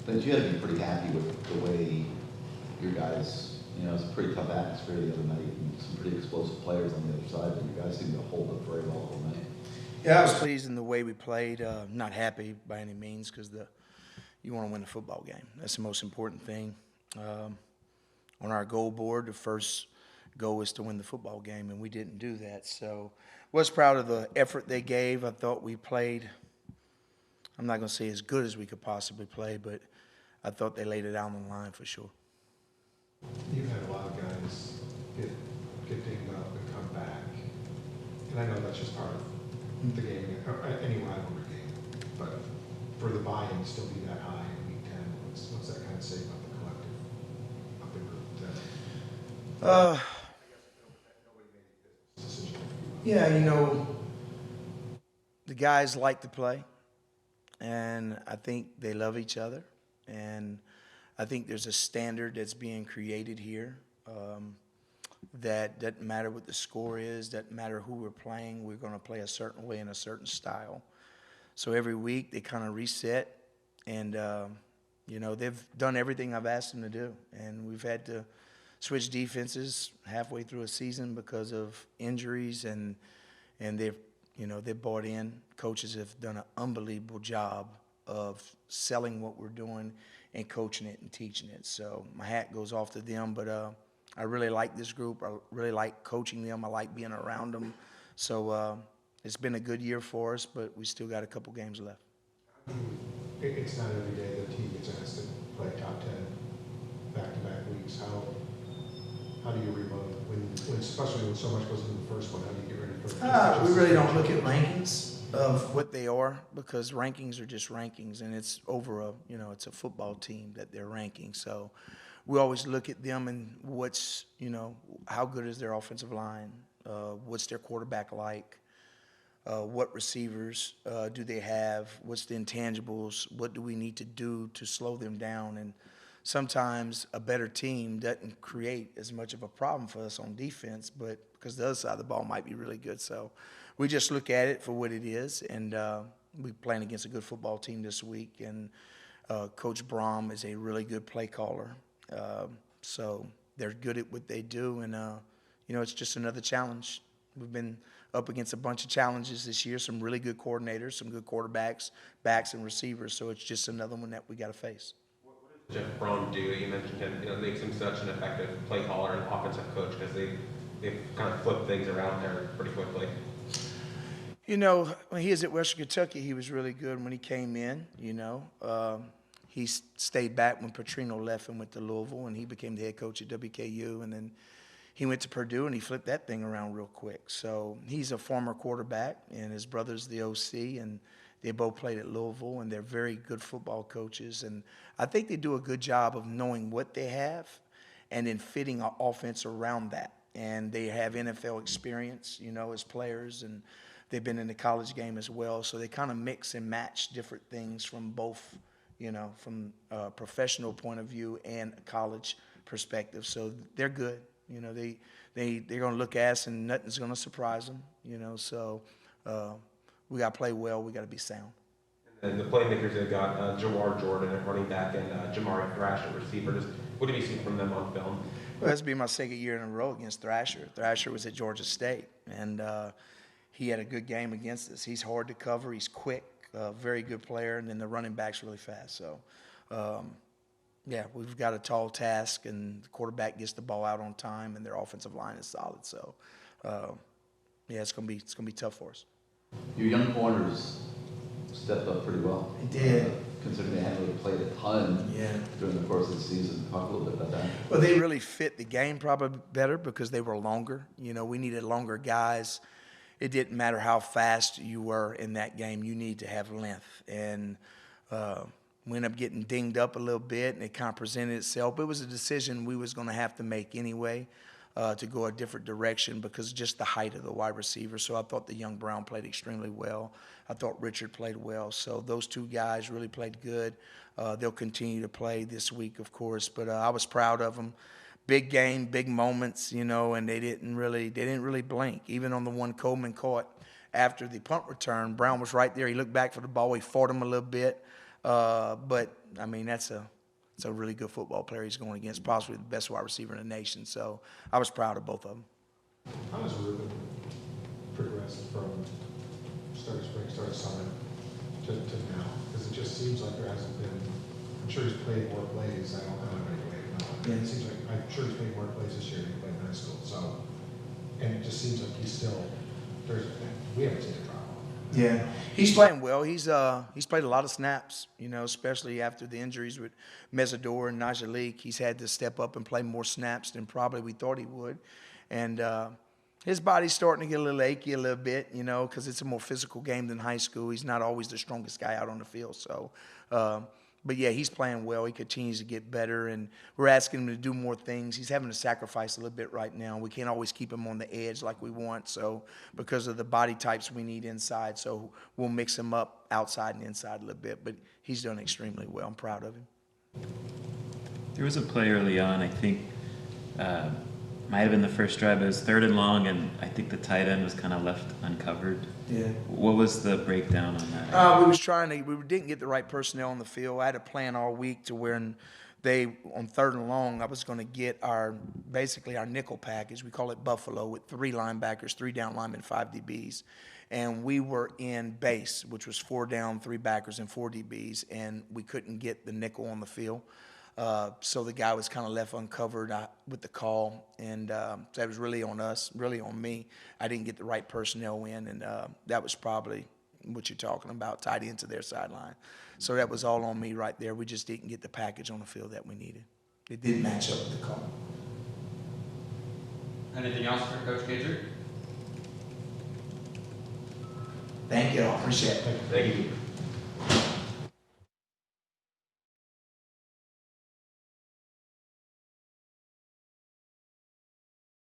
But you had to be pretty happy with the way your guys, it's a pretty tough atmosphere the other night, and some pretty explosive players on the other side, but your guys seemed to hold up very well all night. Yeah, I was pleased in the way we played. Not happy by any means because you want to win the football game. That's the most important thing. On our goal board, the first goal was to win the football game, and we didn't do that. So was proud of the effort they gave. I thought we played, I'm not going to say as good as we could possibly play, but I thought they laid it out on the line for sure. You've had a lot of guys get dinged up and come back. And I know that's just part of the game, or any rivalry game. But for the buy-in to still be that high in week 10, what's that kind of say about the collective up in group 10? Decision. Yeah, the guys like to play, and I think they love each other. And I think there's a standard that's being created here that doesn't matter what the score is, doesn't matter who we're playing, we're going to play a certain way in a certain style. So every week they kind of reset, and, they've done everything I've asked them to do. And we've had to switch defenses halfway through a season because of injuries, and they've bought in. Coaches have done an unbelievable job of selling what we're doing and coaching it and teaching it. So my hat goes off to them, but I really like this group. I really like coaching them. I like being around them. So it's been a good year for us, but we still got a couple games left. It's not every day the team gets asked to play top 10 back-to-back weeks. How do you reload, especially when so much goes into the first one? How do you get ready for it? We really don't look at rankings of what they are, because rankings are just rankings, and it's over it's a football team that they're ranking. So we always look at them and what's, how good is their offensive line? What's their quarterback like? What receivers do they have? What's the intangibles? What do we need to do to slow them down? And sometimes a better team doesn't create as much of a problem for us on defense, but because the other side of the ball might be really good. So we just look at it for what it is, and we're playing against a good football team this week, and Coach Brom is a really good play caller. So they're good at what they do, and, it's just another challenge. We've been up against a bunch of challenges this year, some really good coordinators, some good quarterbacks, backs, and receivers, so it's just another one that we got to face. What does Jeff Brom do? You mentioned him. It makes him such an effective play caller and offensive coach because they've kind of flipped things around there pretty quickly. When he was at Western Kentucky, he was really good when he came in, He stayed back when Petrino left and went to Louisville, and he became the head coach at WKU, and then he went to Purdue, and he flipped that thing around real quick. So he's a former quarterback, and his brother's the OC, and they both played at Louisville, and they're very good football coaches. And I think they do a good job of knowing what they have and then fitting our offense around that. And they have NFL experience, as players, and they've been in the college game as well. So they kind of mix and match different things from both, from a professional point of view and a college perspective. So they're good. They're going to look at us, and nothing's going to surprise them. So we got to play well. We got to be sound. And the playmakers they've got Jawar Jordan at running back and Jamari Thrash at receiver. What have you seen from them on film? Well, this will be my second year in a row against Thrasher. Thrasher was at Georgia State, and he had a good game against us. He's hard to cover. He's quick, very good player, and then the running back's really fast. So, yeah, we've got a tall task, and the quarterback gets the ball out on time, and their offensive line is solid. So, yeah, it's gonna be tough for us. Your young corners stepped up pretty well. They did. Considering they hadn't really played a ton Yeah. during the course of the season. Talk a little bit about that. Well, they really fit the game probably better because they were longer. We needed longer guys. It didn't matter how fast you were in that game. You need to have length. And we ended up getting dinged up a little bit, and it kind of presented itself. But it was a decision we was going to have to make anyway to go a different direction because just the height of the wide receiver. So I thought the young Brown played extremely well. I thought Richard played well. So those two guys really played good. They'll continue to play this week, of course. But I was proud of them. Big game, big moments, and they didn't really blink. Even on the one Coleman caught after the punt return, Brown was right there. He looked back for the ball. He fought him a little bit. But I mean, it's a really good football player he's going against, possibly the best wide receiver in the nation. So I was proud of both of them. How has Ruben progressed from start of spring, start of summer to now? Because it just seems like there hasn't been, I'm sure he's played more plays. I don't have any way to know. Yeah. It seems like, I'm sure he's played more plays this year than he played in high school. So, and it just seems like he's still, we haven't seen a drop off. Yeah, he's playing well. He's played a lot of snaps, especially after the injuries with Mesidor and Najalik. He's had to step up and play more snaps than probably we thought he would. And his body's starting to get a little achy a little bit, because it's a more physical game than high school. He's not always the strongest guy out on the field. So, but yeah, he's playing well. He continues to get better, and we're asking him to do more things. He's having to sacrifice a little bit right now. We can't always keep him on the edge like we want, so because of the body types we need inside. So we'll mix him up outside and inside a little bit, but he's done extremely well. I'm proud of him. There was a play early on, I think, might have been the first drive. It was 3rd and long, and I think the tight end was kind of left uncovered. Yeah. What was the breakdown on that? We didn't get the right personnel on the field. I had a plan all week to where on 3rd and long, I was going to get basically our nickel package. We call it Buffalo, with 3 linebackers, 3 down linemen, 5 DBs. And we were in base, which was 4 down, 3 backers, and 4 DBs, and we couldn't get the nickel on the field. So the guy was kind of left uncovered with the call, and so that was really on us, really on me. I didn't get the right personnel in, and that was probably what you're talking about, tied into their sideline. So that was all on me right there. We just didn't get the package on the field that we needed. It didn't match up with the call. Anything else for Coach Guidry? Thank you. I appreciate it. Thank you.